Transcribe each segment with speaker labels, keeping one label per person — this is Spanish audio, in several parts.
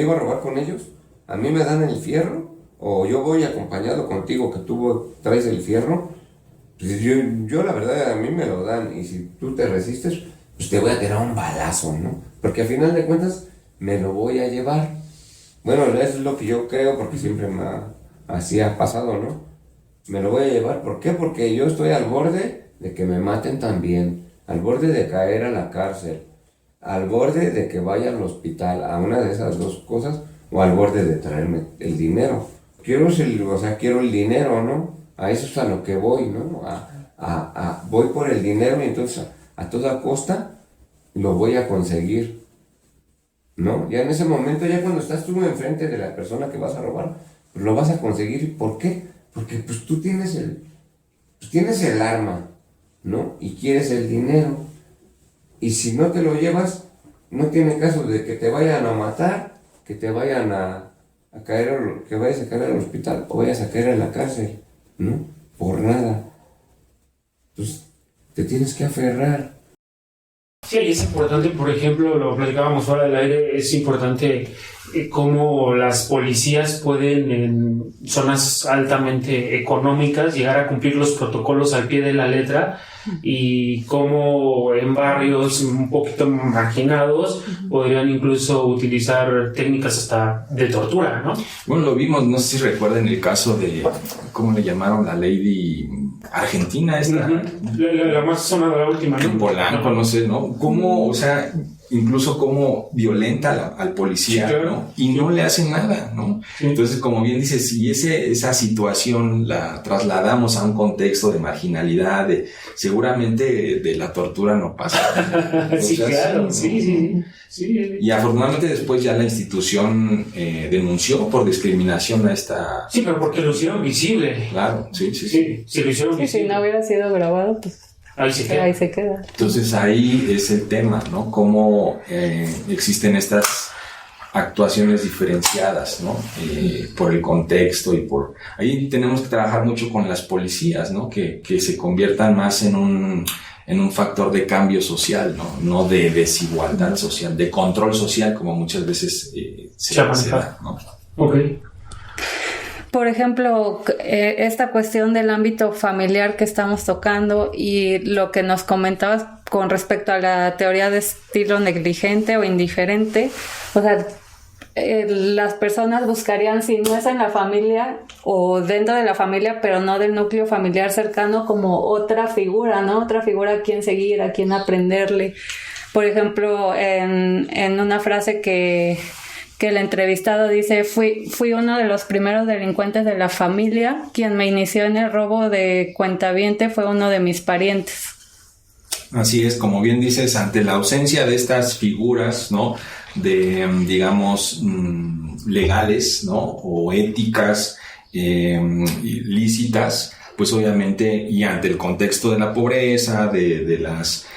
Speaker 1: llego a robar con ellos, a mí me dan el fierro, o yo voy acompañado contigo que tú traes el fierro, pues yo la verdad a mí me lo dan, y si tú te resistes, pues te voy a tirar un balazo, ¿no? Porque al final de cuentas me lo voy a llevar. Bueno, eso es lo que yo creo, porque siempre así ha pasado, ¿no? Me lo voy a llevar, ¿por qué? Porque yo estoy al borde de que me maten también, al borde de caer a la cárcel, al borde de que vaya al hospital, a una de esas dos cosas, o al borde de traerme el dinero. Quiero el dinero, ¿no? A eso es a lo que voy, ¿no? Voy por el dinero, y entonces a toda costa lo voy a conseguir, ¿no? Ya en ese momento, ya cuando estás tú enfrente de la persona que vas a robar, pues lo vas a conseguir. ¿Por qué? Porque pues tú tienes el arma, ¿no? Y quieres el dinero. Y si no te lo llevas, no tiene caso de que te vayan a matar, que te vayan que vayas a caer al hospital o vayas a caer en la cárcel, ¿no? Por nada. Entonces, te tienes que aferrar.
Speaker 2: Sí, es importante, por ejemplo, lo platicábamos fuera del aire, es importante cómo las policías pueden en zonas altamente económicas llegar a cumplir los protocolos al pie de la letra, y cómo en barrios un poquito marginados podrían incluso utilizar técnicas hasta de tortura, ¿no?
Speaker 3: Bueno, lo vimos, no sé si recuerdan el caso de, ¿cómo le llamaron? La Lady Argentina, esta.
Speaker 2: La más sonada, la última, ¿no?
Speaker 3: En Polanco, no sé, ¿no? Cómo, o sea, incluso cómo violenta al policía, sí, claro, ¿no? Y no le hacen nada, ¿no? Sí. Entonces, como bien dices, si esa situación la trasladamos a un contexto de marginalidad, seguramente de la tortura no pasa.
Speaker 2: Sí, claro, sí.
Speaker 3: Y afortunadamente después ya la institución denunció por discriminación a esta...
Speaker 2: Sí, pero porque lo hicieron visible.
Speaker 3: Claro, sí.
Speaker 2: Si lo hicieron visible.
Speaker 4: Si no hubiera sido grabado, pues... Ahí se queda.
Speaker 3: Entonces ahí es el tema, ¿no? Cómo existen estas actuaciones diferenciadas, ¿no? Por el contexto y por... Ahí tenemos que trabajar mucho con las policías, ¿no? Que se conviertan más en un factor de cambio social, ¿no? No de desigualdad social, de control social, como muchas veces se da, ¿no?
Speaker 2: Ok.
Speaker 4: Por ejemplo, esta cuestión del ámbito familiar que estamos tocando y lo que nos comentabas con respecto a la teoría de estilo negligente o indiferente, o sea, las personas buscarían, si no es en la familia o dentro de la familia, pero no del núcleo familiar cercano, como otra figura, ¿no? Otra figura a quien seguir, a quien aprenderle. Por ejemplo, en una frase que el entrevistado dice, fui uno de los primeros delincuentes de la familia, quien me inició en el robo de cuentaviente fue uno de mis parientes.
Speaker 3: Así es, como bien dices, ante la ausencia de estas figuras, ¿no? De, digamos, legales, ¿no? O éticas, lícitas, pues obviamente, y ante el contexto de la pobreza, de las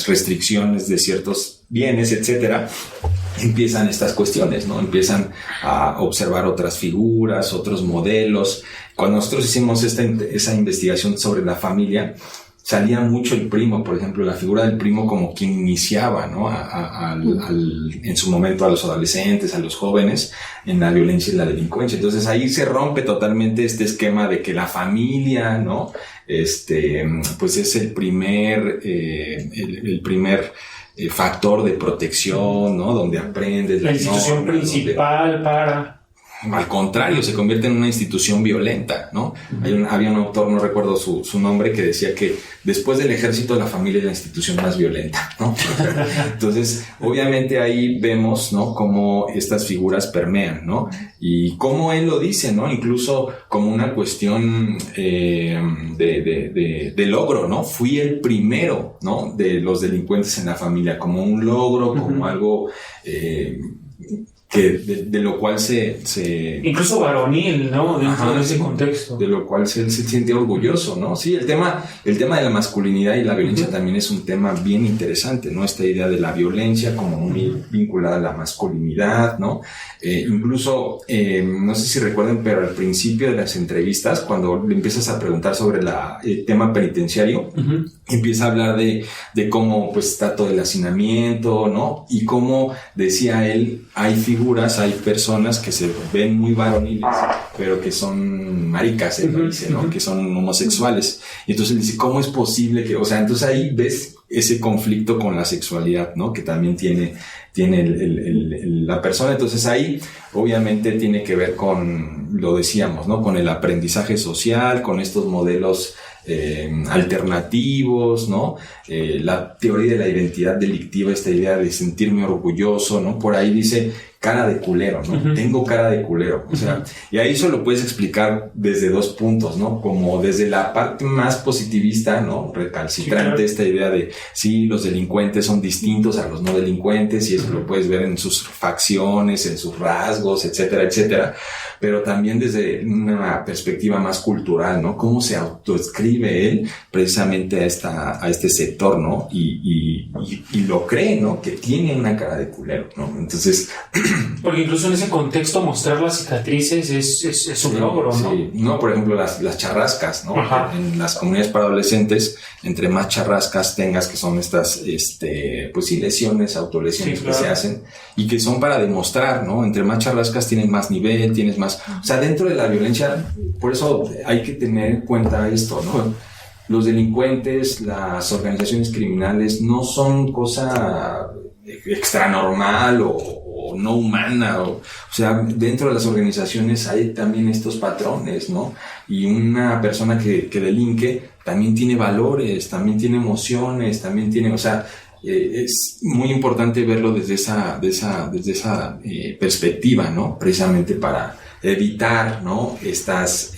Speaker 3: restricciones de ciertos bienes, etcétera, empiezan estas cuestiones, ¿no? Empiezan a observar otras figuras, otros modelos. Cuando nosotros hicimos esa investigación sobre la familia, salía mucho el primo, por ejemplo, la figura del primo como quien iniciaba, ¿no? En su momento a los adolescentes, a los jóvenes, en la violencia y la delincuencia. Entonces ahí se rompe totalmente este esquema de que la familia, ¿no? Pues es el primer factor de protección, ¿no? Donde aprendes
Speaker 2: la institución principal para...
Speaker 3: Al contrario, se convierte en una institución violenta, ¿no? Había un autor, no recuerdo su nombre, que decía que después del ejército la familia es la institución más violenta, ¿no? Entonces, obviamente ahí vemos, ¿no? Cómo estas figuras permean, ¿no? Y cómo él lo dice, ¿no? Incluso como una cuestión de logro, ¿no? Fui el primero, ¿no? De los delincuentes en la familia, como un logro, como algo... que de lo cual se
Speaker 2: incluso varonil, ¿no? Dentro de ese contexto.
Speaker 3: De lo cual se siente orgulloso, ¿no? Sí, el tema de la masculinidad y la violencia también es un tema bien interesante, ¿no? Esta idea de la violencia como muy vinculada a la masculinidad, ¿no? Incluso, no sé si recuerden, pero al principio de las entrevistas, cuando le empiezas a preguntar sobre el tema penitenciario, empieza a hablar de cómo pues está todo el hacinamiento, ¿no? Y cómo, decía él, hay figuras, hay personas que se ven muy varoniles, pero que son maricas, él lo dice, ¿no? Que son homosexuales. Y entonces él dice, ¿cómo es posible que, o sea, entonces ahí ves ese conflicto con la sexualidad, ¿no? Que también tiene la persona. Entonces ahí obviamente tiene que ver con, lo decíamos, ¿no? Con el aprendizaje social, con estos modelos alternativos, ¿no? La teoría de la identidad delictiva, esta idea de sentirme orgulloso, ¿no? Por ahí dice cara de culero, ¿no? Tengo cara de culero, o sea, y ahí eso lo puedes explicar desde dos puntos, ¿no? Como desde la parte más positivista, ¿no? Recalcitrante, esta idea de sí, los delincuentes son distintos a los no delincuentes, y eso lo puedes ver en sus facciones, en sus rasgos, etcétera, etcétera, pero también desde una perspectiva más cultural, ¿no? Cómo se autoescribe él precisamente a este sector, ¿no? Y lo cree, ¿no? Que tiene una cara de culero, ¿no? Entonces...
Speaker 2: Porque incluso en ese contexto mostrar las cicatrices es un logro, ¿no?
Speaker 3: Sí, no, por ejemplo, las charrascas, ¿no? Ajá. En las comunidades para adolescentes, entre más charrascas tengas, que son estas, pues sí, lesiones, autolesiones, sí, claro, que se hacen, y que son para demostrar, ¿no? Entre más charrascas tienes más nivel, tienes más... O sea, dentro de la violencia, por eso hay que tener en cuenta esto, ¿no? Los delincuentes, las organizaciones criminales no son cosa extranormal o no humana, o sea, dentro de las organizaciones hay también estos patrones, ¿no? Y una persona que delinque también tiene valores, también tiene emociones, también tiene, o sea, es muy importante verlo desde esa perspectiva, ¿no? Precisamente para evitar, ¿no? Estas,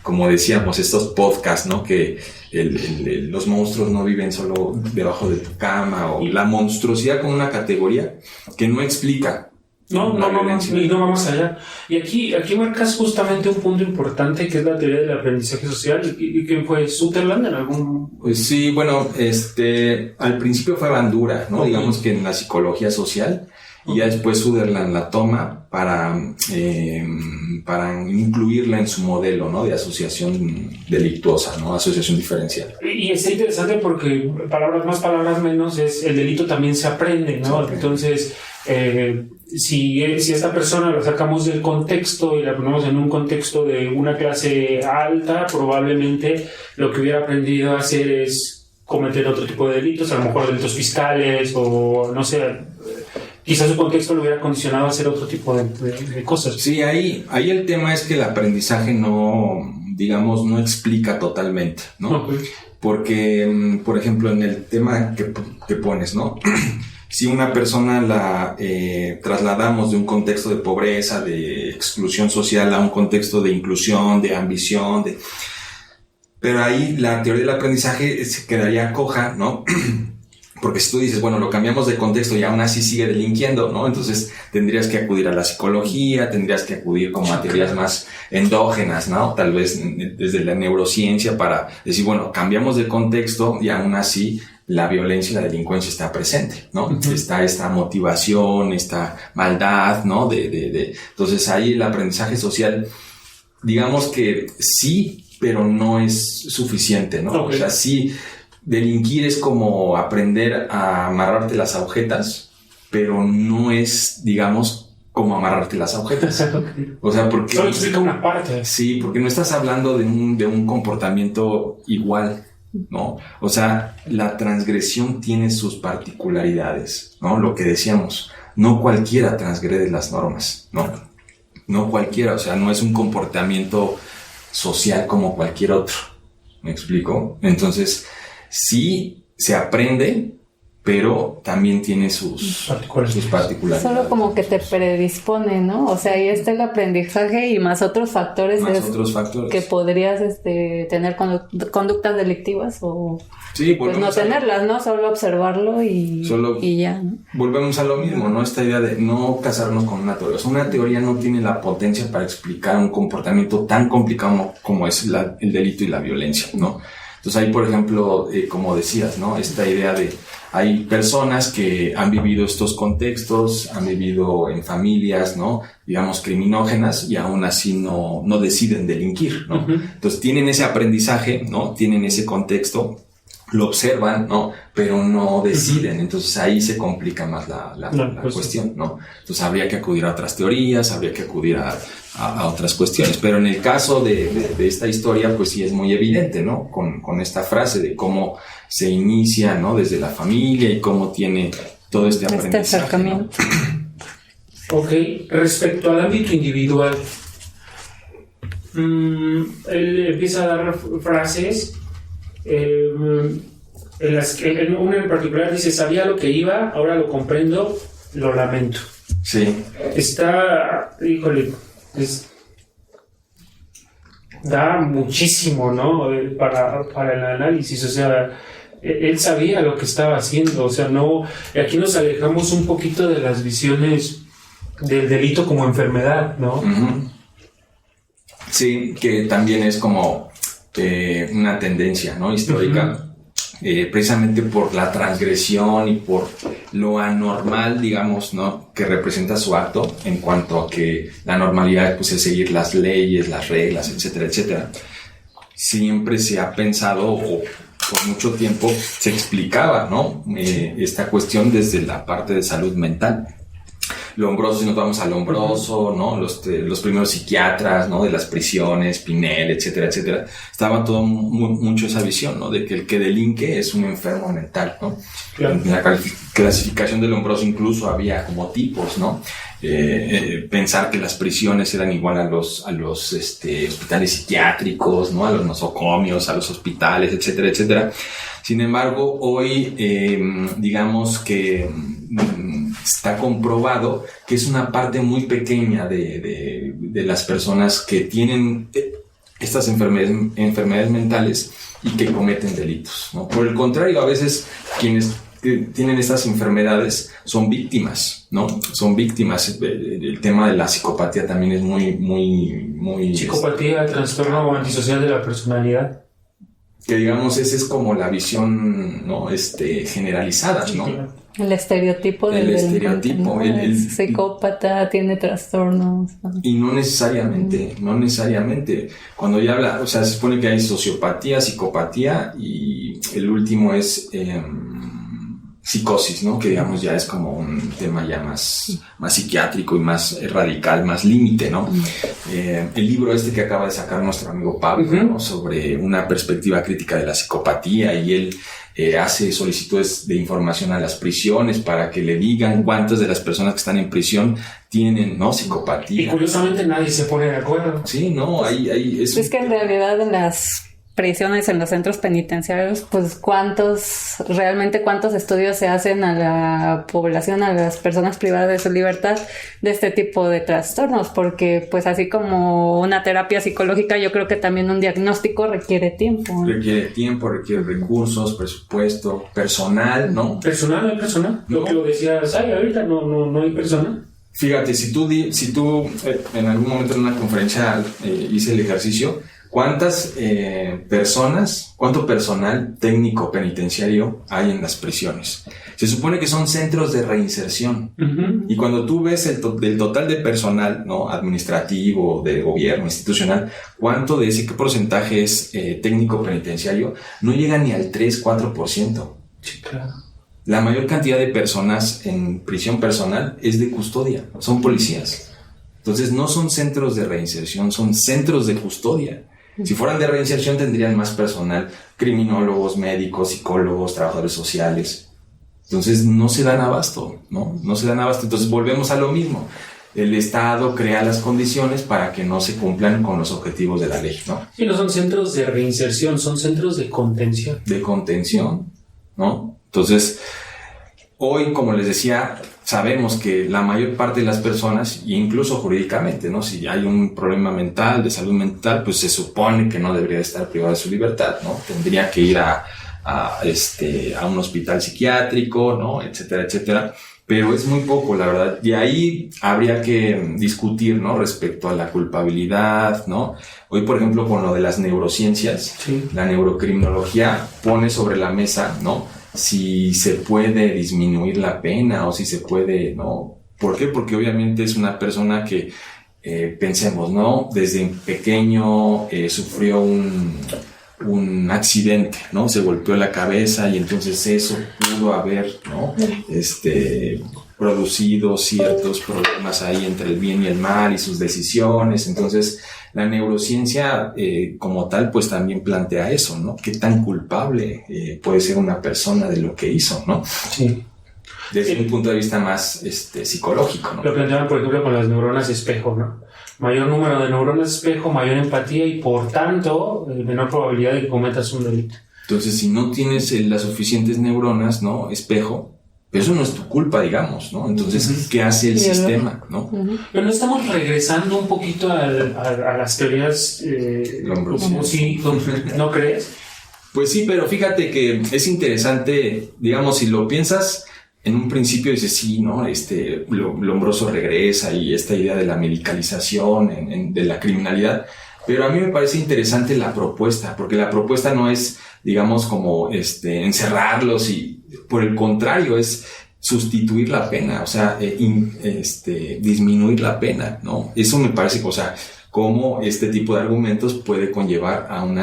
Speaker 3: como decíamos, estos podcasts, ¿no? Que los monstruos no viven solo debajo de tu cama, o la monstruosidad como una categoría que no explica
Speaker 2: no vamos allá. Y aquí marcas justamente un punto importante, que es la teoría del aprendizaje social. ¿Y quién fue? ¿Sutherland en algún...?
Speaker 3: Pues sí, bueno, al principio fue Bandura, ¿no? Okay. Digamos que en la psicología social, y ya después Sutherland la toma para incluirla en su modelo, ¿no? De asociación delictuosa, ¿no? Asociación diferencial.
Speaker 2: Y está interesante porque palabras más, palabras menos, el delito también se aprende, ¿no? Okay. Entonces, si esta persona la sacamos del contexto y la ponemos en un contexto de una clase alta, probablemente lo que hubiera aprendido a hacer es cometer otro tipo de delitos, a lo mejor delitos fiscales, o no sé, quizás su contexto lo hubiera condicionado a hacer otro tipo de cosas.
Speaker 3: Sí, ahí el tema es que el aprendizaje no explica totalmente, ¿no? Okay. Porque, por ejemplo, en el tema que pones, ¿no? Si una persona la trasladamos de un contexto de pobreza, de exclusión social, a un contexto de inclusión, de ambición, pero ahí la teoría del aprendizaje se quedaría coja, ¿no? Porque si tú dices, bueno, lo cambiamos de contexto y aún así sigue delinquiendo, ¿no? Entonces tendrías que acudir a la psicología, tendrías que acudir como a teorías más endógenas, ¿no? Tal vez desde la neurociencia, para decir, bueno, cambiamos de contexto y aún así la violencia y la delincuencia está presente, ¿no? Uh-huh. Está esta motivación, esta maldad, ¿no? Entonces ahí el aprendizaje social, digamos que sí, pero no es suficiente, ¿no? Okay. O sea, sí, delinquir es como aprender a amarrarte las agujetas, pero no es, digamos, como amarrarte las agujetas.
Speaker 2: Okay.
Speaker 3: O sea, porque...
Speaker 2: Solo explica una parte.
Speaker 3: Sí, porque no estás hablando de un comportamiento igual, ¿no? O sea, la transgresión tiene sus particularidades, ¿no? Lo que decíamos, no cualquiera transgrede las normas, ¿no? No cualquiera, o sea, no es un comportamiento social como cualquier otro. ¿Me explico? Entonces, sí se aprende, pero también tiene sus particularidades.
Speaker 4: Solo como que te predispone, ¿no? O sea, ahí está el aprendizaje y más otros factores. Que podrías tener conductas delictivas o
Speaker 3: sí,
Speaker 4: pues no tenerlas, ¿no? Solo observarlo y ya, ¿no?
Speaker 3: Volvemos a lo mismo, ¿no? Esta idea de no casarnos con una teoría. O sea, una teoría no tiene la potencia para explicar un comportamiento tan complicado como es el delito y la violencia, ¿no? Entonces ahí, por ejemplo, como decías, ¿no? Esta idea de hay personas que han vivido estos contextos, han vivido en familias, ¿no? Digamos, criminógenas, y aún así no deciden delinquir, ¿no? Uh-huh. Entonces tienen ese aprendizaje, ¿no? Tienen ese contexto, lo observan, ¿no? Pero no deciden. Entonces ahí se complica más la cuestión, ¿no? Entonces habría que acudir a otras teorías, habría que acudir a otras cuestiones. Pero en el caso de esta historia, pues sí es muy evidente, ¿no? Con esta frase de cómo se inicia, ¿no? Desde la familia y cómo tiene todo este aprendizaje.
Speaker 4: Este acercamiento.
Speaker 3: ¿No?
Speaker 2: Ok, respecto al ámbito individual, él empieza a dar frases en las que una en particular dice: sabía lo que iba, ahora lo comprendo, lo lamento.
Speaker 3: Sí.
Speaker 2: Está, híjole, da muchísimo, ¿no? Para el análisis, o sea, él sabía lo que estaba haciendo, o sea, no, aquí nos alejamos un poquito de las visiones del delito como enfermedad, ¿no?
Speaker 3: Uh-huh. Sí, que también es como una tendencia, ¿no? Histórica, precisamente por la transgresión y por lo anormal, digamos, ¿no? Que representa su acto, en cuanto a que la normalidad, pues, es seguir las leyes, las reglas, etcétera, etcétera. Siempre se ha pensado, o por mucho tiempo se explicaba, ¿no? Esta cuestión desde la parte de salud mental. Lombroso, si nos vamos a Lombroso, ¿no? Los primeros psiquiatras, ¿no? De las prisiones, Pinel, etcétera, etcétera. Estaba todo mucho esa visión, ¿no? De que el que delinque es un enfermo mental, ¿no? Claro. En la clasificación de Lombroso incluso había como tipos, ¿no? Pensar que las prisiones eran igual a los hospitales psiquiátricos, ¿no? A los nosocomios, a los hospitales, etcétera, etcétera. Sin embargo, hoy, digamos que está comprobado que es una parte muy pequeña de las personas que tienen estas enfermedades mentales y que cometen delitos, ¿no? Por el contrario, a veces quienes tienen estas enfermedades son víctimas, ¿no? Son víctimas. El tema de la psicopatía también es muy...
Speaker 2: Psicopatía, trastorno antisocial de la personalidad.
Speaker 3: Que digamos, esa es como la visión, ¿no? Generalizada, ¿no? Sí, claro.
Speaker 4: El estereotipo del delincuente, ¿no? El psicópata tiene trastornos, ¿no?
Speaker 3: Y no necesariamente. Cuando ya habla, o sea, se supone que hay sociopatía, psicopatía, y el último es psicosis, ¿no? Que digamos ya es como un tema ya más psiquiátrico y más radical, más límite, ¿no? El libro que acaba de sacar nuestro amigo Pablo, ¿no? Sobre una perspectiva crítica de la psicopatía, y él hace solicitudes de información a las prisiones para que le digan cuántas de las personas que están en prisión tienen, ¿no? Psicopatía.
Speaker 2: Y curiosamente nadie se pone de acuerdo.
Speaker 3: Sí, no, ahí
Speaker 4: es que en realidad en las prisiones, en los centros penitenciarios, pues cuántos estudios se hacen a la población, a las personas privadas de su libertad de este tipo de trastornos, porque pues así como una terapia psicológica, yo creo que también un diagnóstico requiere tiempo.
Speaker 3: Requiere recursos, presupuesto, personal, ¿no?
Speaker 2: Personal. Lo que lo decías, ahorita no hay personal.
Speaker 3: Fíjate, si tú en algún momento en una conferencia hice el ejercicio, ¿cuánto personal técnico penitenciario hay en las prisiones? Se supone que son centros de reinserción. Uh-huh. Y cuando tú ves el total de personal, ¿no? Administrativo, de gobierno, institucional, ¿qué porcentaje es técnico penitenciario? No llega ni al 3-4%.
Speaker 2: Sí, claro.
Speaker 3: La mayor cantidad de personas en prisión personal es de custodia, son policías. Entonces no son centros de reinserción, son centros de custodia. Si fueran de reinserción tendrían más personal, criminólogos, médicos, psicólogos, trabajadores sociales. Entonces no se dan abasto, ¿no? No se dan abasto. Entonces volvemos a lo mismo. El Estado crea las condiciones para que no se cumplan con los objetivos de la ley, ¿no?
Speaker 2: Sí, no son centros de reinserción, son centros de contención.
Speaker 3: De contención, ¿no? Entonces, hoy, como les decía, sabemos que la mayor parte de las personas, e incluso jurídicamente, ¿no? Si hay un problema mental, de salud mental, pues se supone que no debería estar privado de su libertad, ¿no? Tendría que ir a un hospital psiquiátrico, ¿no? Etcétera, etcétera. Pero es muy poco, la verdad. Y ahí habría que discutir, ¿no? Respecto a la culpabilidad, ¿no? Hoy, por ejemplo, con lo de las neurociencias, sí, la neurocriminología pone sobre la mesa, ¿no? Si se puede disminuir la pena o si se puede, ¿no? ¿Por qué? Porque obviamente es una persona que, pensemos, ¿no? Desde pequeño sufrió un accidente, ¿no? Se golpeó la cabeza y entonces eso pudo haber, ¿no? Producido ciertos problemas ahí entre el bien y el mal y sus decisiones. Entonces, la neurociencia como tal, pues también plantea eso, ¿no? ¿Qué tan culpable puede ser una persona de lo que hizo, ¿no?
Speaker 2: Sí.
Speaker 3: Desde un punto de vista más psicológico, ¿no?
Speaker 2: Lo planteaban, por ejemplo, con las neuronas espejo, ¿no? Mayor número de neuronas espejo, mayor empatía y, por tanto, menor probabilidad de que cometas un delito.
Speaker 3: Entonces, si no tienes las suficientes neuronas, ¿no? Espejo, pero eso no es tu culpa, digamos, ¿no? Entonces, ¿qué hace el sistema, no?
Speaker 2: Pero no estamos regresando un poquito a las teorías... sí, ¿no crees?
Speaker 3: Pues sí, pero fíjate que es interesante, digamos, si lo piensas, en un principio dices, sí, ¿no? Lombroso regresa y esta idea de la medicalización de la criminalidad, pero a mí me parece interesante la propuesta, porque la propuesta no es, digamos, como encerrarlos y por el contrario es sustituir la pena, o sea, disminuir la pena, ¿no? Eso me parece, o sea, cómo este tipo de argumentos puede conllevar a un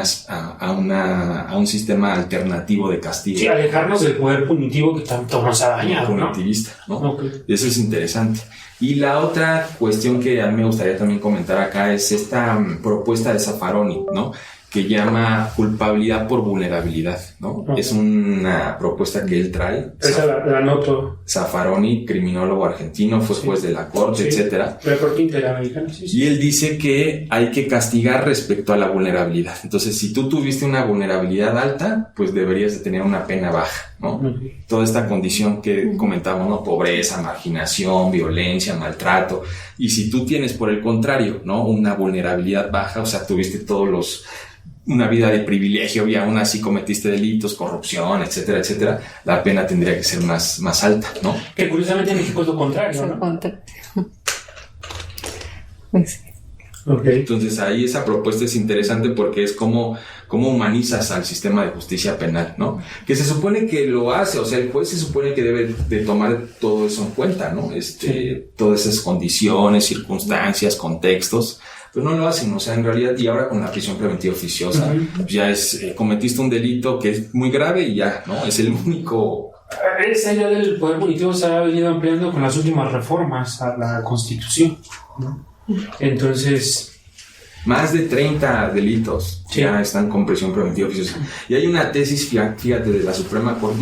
Speaker 3: sistema alternativo de castigo.
Speaker 2: Sí, alejarnos del poder punitivo que tanto nos ha dañado,
Speaker 3: punitivista, ¿no?
Speaker 2: Okay.
Speaker 3: Eso es interesante. Y la otra cuestión que a mí me gustaría también comentar acá es esta propuesta de Zaffaroni, ¿no? Que llama culpabilidad por vulnerabilidad, ¿no? Okay. Es una propuesta que él trae.
Speaker 2: Esa la noto.
Speaker 3: Zaffaroni, criminólogo argentino, fue juez de la corte, etcétera.
Speaker 2: De la corte interamericana, sí.
Speaker 3: Y él dice que hay que castigar respecto a la vulnerabilidad. Entonces, si tú tuviste una vulnerabilidad alta, pues deberías de tener una pena baja, ¿no? Okay. Toda esta condición que comentábamos, ¿no? Pobreza, marginación, violencia, maltrato. Y si tú tienes, por el contrario, ¿no? Una vulnerabilidad baja, o sea, tuviste una vida de privilegio y aún así cometiste delitos, corrupción, etcétera, etcétera, la pena tendría que ser más alta, ¿no?
Speaker 2: Que curiosamente en México es lo contrario, ¿no?
Speaker 4: Pues sí.
Speaker 3: Okay. Entonces ahí esa propuesta es interesante porque es cómo humanizas al sistema de justicia penal, ¿no? Que se supone que lo hace, o sea, el juez se supone que debe de tomar todo eso en cuenta, ¿no? Todas esas condiciones, circunstancias, contextos, pero no lo hacen, o sea, en realidad, y ahora con la prisión preventiva oficiosa, ya cometiste un delito que es muy grave y ya, ¿no? Es el único...
Speaker 2: Esa idea del poder punitivo se ha venido ampliando con las últimas reformas a la Constitución, ¿no? Entonces...
Speaker 3: Más de 30 delitos ya están con prisión preventiva oficiosa. Y hay una tesis, fíjate, de la Suprema Corte,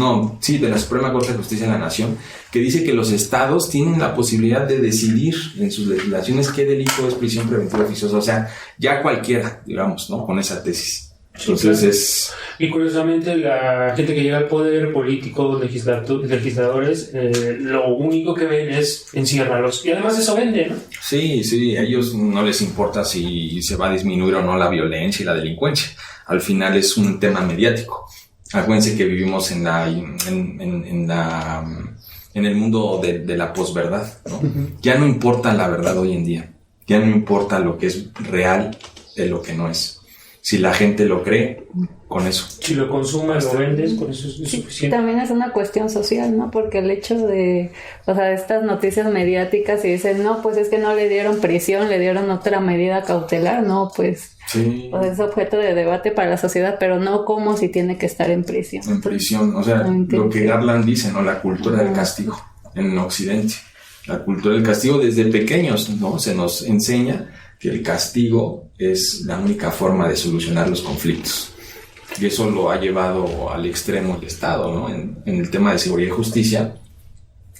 Speaker 3: de la Suprema Corte de Justicia de la Nación, que dice que los estados tienen la posibilidad de decidir en sus legislaciones qué delito es prisión preventiva oficiosa. O sea, ya cualquiera, digamos, ¿no? Con esa tesis. Entonces
Speaker 2: Y curiosamente la gente que llega al poder, políticos, legisladores, lo único que ven es enciérralos. Y además eso vende, ¿no?
Speaker 3: Sí, a ellos no les importa si se va a disminuir o no la violencia y la delincuencia. Al final es un tema mediático. Acuérdense que vivimos en el mundo de la posverdad, ¿no? Ya no importa la verdad hoy en día. Ya no importa lo que es real de lo que no es. Si la gente lo cree, con eso.
Speaker 2: Si lo consume, lo vendes, con eso es suficiente.
Speaker 4: También es una cuestión social, ¿no? Porque el hecho de, estas noticias mediáticas y dicen, no, pues es que no le dieron prisión, le dieron otra medida cautelar, no, pues,
Speaker 3: sí.
Speaker 4: Pues es objeto de debate para la sociedad, pero no como si tiene que estar en prisión.
Speaker 3: En prisión, o sea, lo que Garland dice, ¿no? La cultura del castigo en Occidente. La cultura del castigo desde pequeños, ¿no? Se nos enseña que el castigo es la única forma de solucionar los conflictos. Y eso lo ha llevado al extremo el Estado, ¿no? En el tema de seguridad y justicia,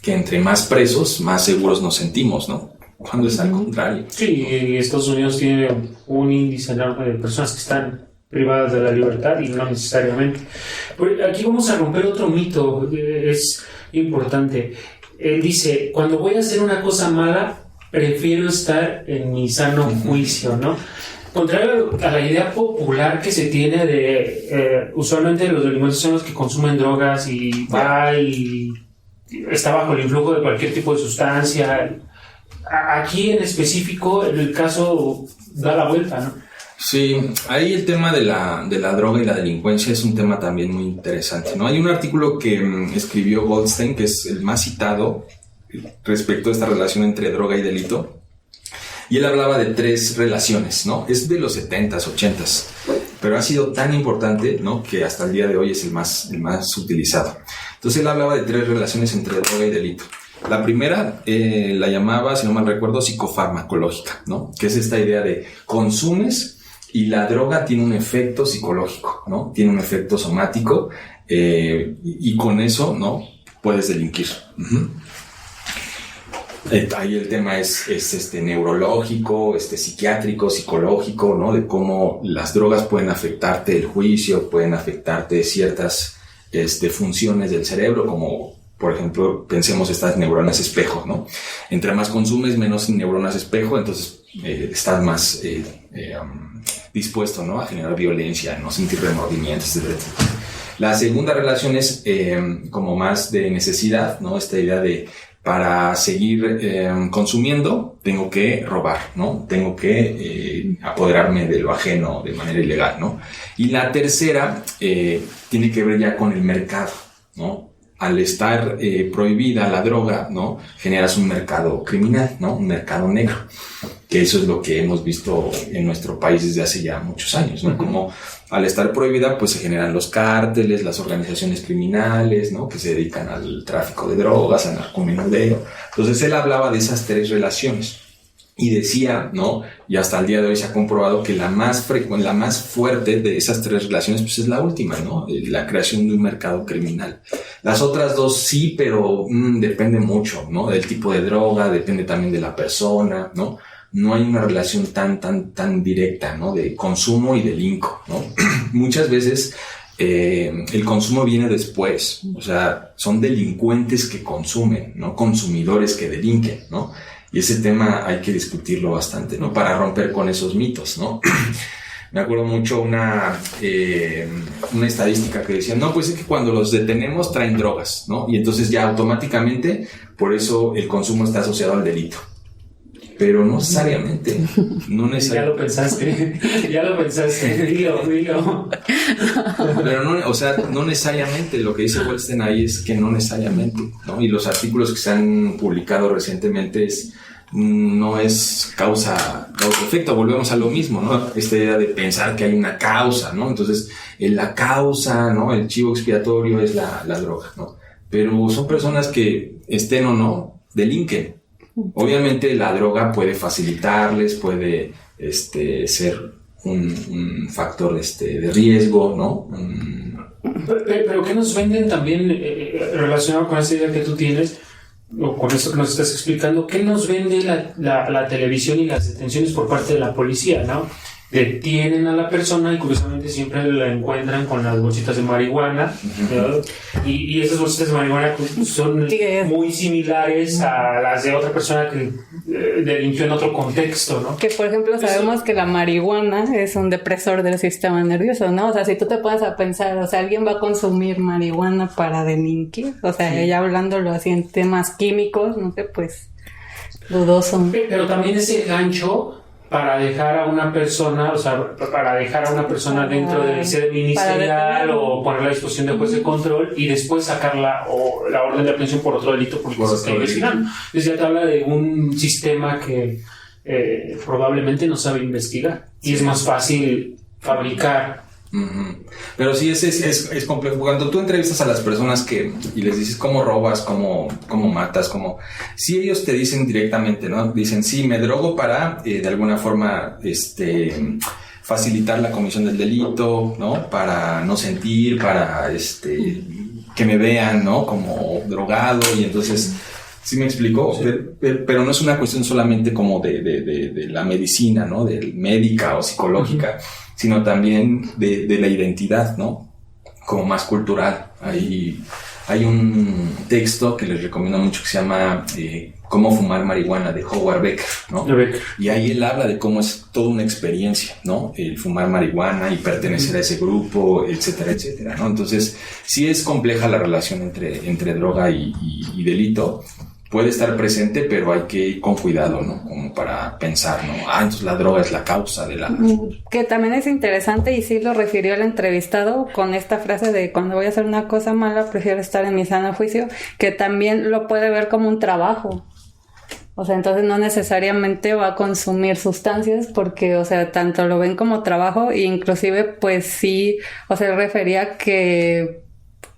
Speaker 3: que entre más presos, más seguros nos sentimos, ¿no? Cuando es al contrario.
Speaker 2: Sí, Estados Unidos tiene un índice enorme de personas que están privadas de la libertad y no necesariamente. Pero aquí vamos a romper otro mito, es importante. Él dice, cuando voy a hacer una cosa mala, prefiero estar en mi sano juicio, ¿no? Contrario a la idea popular que se tiene de usualmente los delincuentes son los que consumen drogas y va y está bajo el influjo de cualquier tipo de sustancia. Aquí en específico el caso da la vuelta, ¿no?
Speaker 3: Sí, ahí el tema de la droga y la delincuencia es un tema también muy interesante, ¿no? Hay un artículo que escribió Goldstein, que es el más citado respecto a esta relación entre droga y delito, y él hablaba de 3 relaciones, ¿no? Es de los 70s, 80s. pero ha sido tan importante, ¿no? Que hasta el día de hoy es el más utilizado. Entonces él hablaba de 3 relaciones entre droga y delito. La primera la llamaba, si no mal recuerdo, psicofarmacológica, ¿no? Que es esta idea de consumes y la droga tiene un efecto psicológico, ¿no? Tiene un efecto somático y con eso, ¿no? Puedes delinquir. Uh-huh. Ahí el tema es neurológico, psiquiátrico, psicológico, ¿no? De cómo las drogas pueden afectarte el juicio, pueden afectarte ciertas funciones del cerebro, como por ejemplo, pensemos estas neuronas espejo, ¿no? Entre más consumes, menos neuronas espejo, entonces estás más dispuesto, ¿no? A generar violencia, no sentir remordimientos, etc. La segunda relación es como más de necesidad, ¿no? Esta idea de para seguir consumiendo, tengo que robar, ¿no? Tengo que apoderarme de lo ajeno de manera ilegal, ¿no? Y la tercera tiene que ver ya con el mercado, ¿no? Al estar prohibida la droga, ¿no? Generas un mercado criminal, ¿no? Un mercado negro. Que eso es lo que hemos visto en nuestro país desde hace ya muchos años, ¿no? Como al estar prohibida, pues se generan los cárteles, las organizaciones criminales, ¿no? Que se dedican al tráfico de drogas, al narcomenudeo. Entonces él hablaba de esas 3 relaciones y decía, ¿no? Y hasta el día de hoy se ha comprobado que la más fuerte de esas 3 relaciones, pues es la última, ¿no? La creación de un mercado criminal. Las otras 2 sí, pero depende mucho, ¿no? Del tipo de droga, depende también de la persona, ¿no? No hay una relación tan directa, ¿no? De consumo y delinco, ¿no? Muchas veces el consumo viene después, o sea, son delincuentes que consumen, ¿no? Consumidores que delinquen, ¿no? Y ese tema hay que discutirlo bastante, ¿no? Para romper con esos mitos, ¿no? Me acuerdo mucho una estadística que decía, no, pues es que cuando los detenemos traen drogas, ¿no? Y entonces ya automáticamente, por eso el consumo está asociado al delito. Pero no necesariamente. No necesariamente.
Speaker 2: Ya lo pensaste, dilo.
Speaker 3: Pero no, o sea, no necesariamente. Lo que dice Goldstein ahí es que no necesariamente, ¿no? Y los artículos que se han publicado recientemente no es causa-efecto. Volvemos a lo mismo, ¿no? Esta idea de pensar que hay una causa, ¿no? Entonces, la causa, ¿no? El chivo expiatorio es la droga, ¿no? Pero son personas que, estén o no, delinquen. Obviamente la droga puede facilitarles, puede ser un factor de riesgo, ¿no?
Speaker 2: Pero ¿qué nos venden también relacionado con esa idea que tú tienes, o con esto que nos estás explicando? ¿Qué nos vende la televisión y las detenciones por parte de la policía, ¿no? Detienen a la persona y curiosamente siempre la encuentran con las bolsitas de marihuana, ¿verdad? Y esas bolsitas de marihuana son muy similares a las de otra persona que delinquió en otro contexto, ¿no?
Speaker 4: Que por ejemplo sabemos que la marihuana es un depresor del sistema nervioso, ¿no? O sea, si tú te pones a pensar, o sea, alguien va a consumir marihuana para delinquir, o sea, sí. Ya hablándolo así en temas químicos, no sé, pues dudoso.
Speaker 2: Pero también ese gancho para dejar a una persona, o sea, para dejar a una persona dentro del sede ministerial o ponerla a disposición de juez de control y después sacarla o la orden de aprehensión por otro delito porque se está investigando. Entonces ya te habla de un sistema que probablemente no sabe investigar y es más fácil fabricar.
Speaker 3: Uh-huh. Pero sí es complejo. Cuando tú entrevistas a las personas y les dices cómo robas, cómo matas, si ellos te dicen directamente, ¿no? Dicen, sí, me drogo para de alguna forma facilitar la comisión del delito, ¿no? Para no sentir, para que me vean, ¿no? Como drogado. Y entonces, ¿sí me explico? Sí. Pero no es una cuestión solamente como de la medicina, ¿no? De médica o psicológica. Uh-huh. Sino también de la identidad, ¿no? Como más cultural. Hay un texto que les recomiendo mucho que se llama Cómo fumar marihuana, de Howard Becker, ¿no? Y ahí él habla de cómo es toda una experiencia, ¿no? El fumar marihuana y pertenecer a ese grupo, etcétera, etcétera, ¿no? Entonces, sí es compleja la relación entre droga y delito. Puede estar presente, pero hay que ir con cuidado, ¿no? Como para pensar, ¿no? Entonces la droga es la causa de la...
Speaker 4: Que también es interesante y sí lo refirió el entrevistado con esta frase de cuando voy a hacer una cosa mala, prefiero estar en mi sano juicio, que también lo puede ver como un trabajo. O sea, entonces no necesariamente va a consumir sustancias porque, o sea, tanto lo ven como trabajo e inclusive pues sí, o sea, él refería que,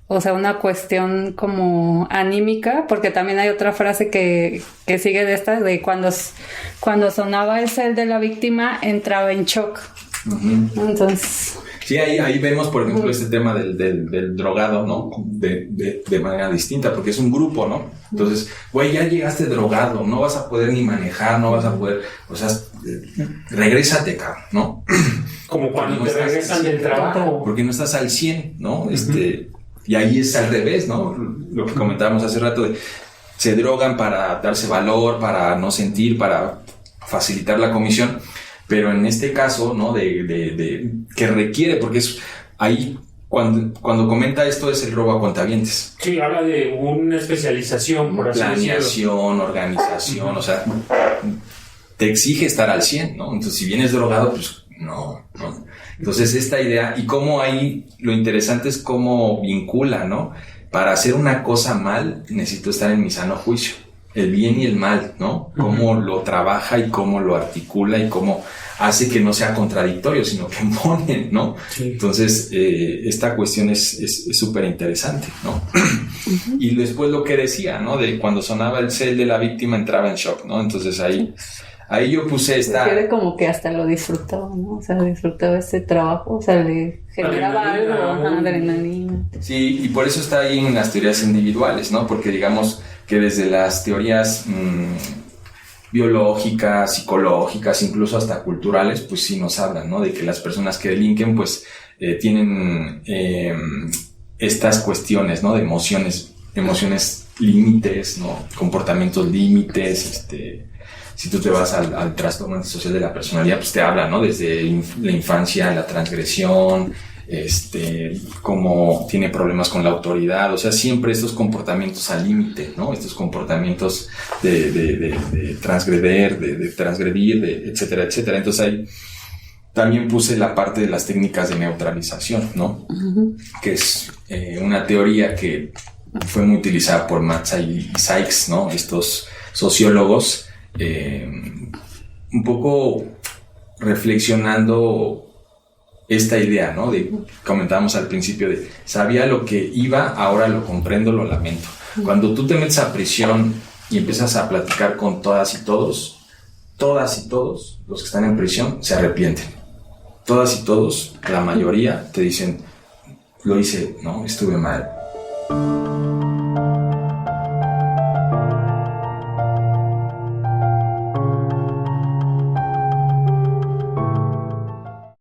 Speaker 4: o sea, una cuestión como anímica, porque también hay otra frase que sigue de esta, de cuando sonaba el cel de la víctima entraba en shock. Uh-huh. Entonces...
Speaker 3: Sí, ahí vemos, por ejemplo, este tema del drogado, ¿no? De manera distinta, porque es un grupo, ¿no? Entonces, güey, ya llegaste drogado, no vas a poder ni manejar, no vas a poder, o sea, regrésate, cabrón, ¿no?
Speaker 2: Como cuando te regresan del trabajo.
Speaker 3: Porque no estás al 100, ¿no? Y ahí es al revés, ¿no? Lo que comentábamos hace rato, se drogan para darse valor, para no sentir, para facilitar la comisión. Pero en este caso, ¿no? Que requiere, porque es ahí cuando comenta esto es el robo a cuentavientes.
Speaker 2: Sí, habla de una especialización, por así decirlo.
Speaker 3: Planeación, organización, o sea, te exige estar al 100, ¿no? Entonces, si vienes drogado, pues no. Entonces, esta idea, y cómo ahí, lo interesante es cómo vincula, ¿no? Para hacer una cosa mal, necesito estar en mi sano juicio. El bien y el mal, ¿no? Cómo lo trabaja y cómo lo articula y cómo hace que no sea contradictorio, sino que pone, ¿no? Sí. Entonces, esta cuestión es súper interesante, ¿no? Y después lo que decía, ¿no? De cuando sonaba el cel de la víctima entraba en shock, ¿no? Entonces ahí yo puse esta...
Speaker 4: Refiere como que hasta lo disfrutaba, ¿no? O sea, disfrutaba ese trabajo, o sea, le generaba algo, adrenalina.
Speaker 3: Sí, y por eso está ahí en las teorías individuales, ¿no? Porque digamos que desde las teorías biológicas, psicológicas, incluso hasta culturales, pues sí nos hablan, ¿no? De que las personas que delinquen, pues tienen estas cuestiones, ¿no? De emociones límites, ¿no? Comportamientos límites, si tú te vas al trastorno antisocial de la personalidad, pues te habla, ¿no? Desde la infancia, la transgresión, cómo tiene problemas con la autoridad, o sea, siempre estos comportamientos al límite, ¿no? Estos comportamientos de transgreder, de transgredir, etcétera, etcétera. Entonces ahí también puse la parte de las técnicas de neutralización, ¿no? Uh-huh. Que es una teoría que fue muy utilizada por Matza y Sykes, ¿no? Estos sociólogos, un poco reflexionando esta idea, ¿no? Comentábamos al principio sabía lo que iba, ahora lo comprendo, lo lamento. Cuando tú te metes a prisión y empiezas a platicar con todas y todos los que están en prisión se arrepienten. Todas y todos, la mayoría te dicen, lo hice, ¿no? Estuve mal.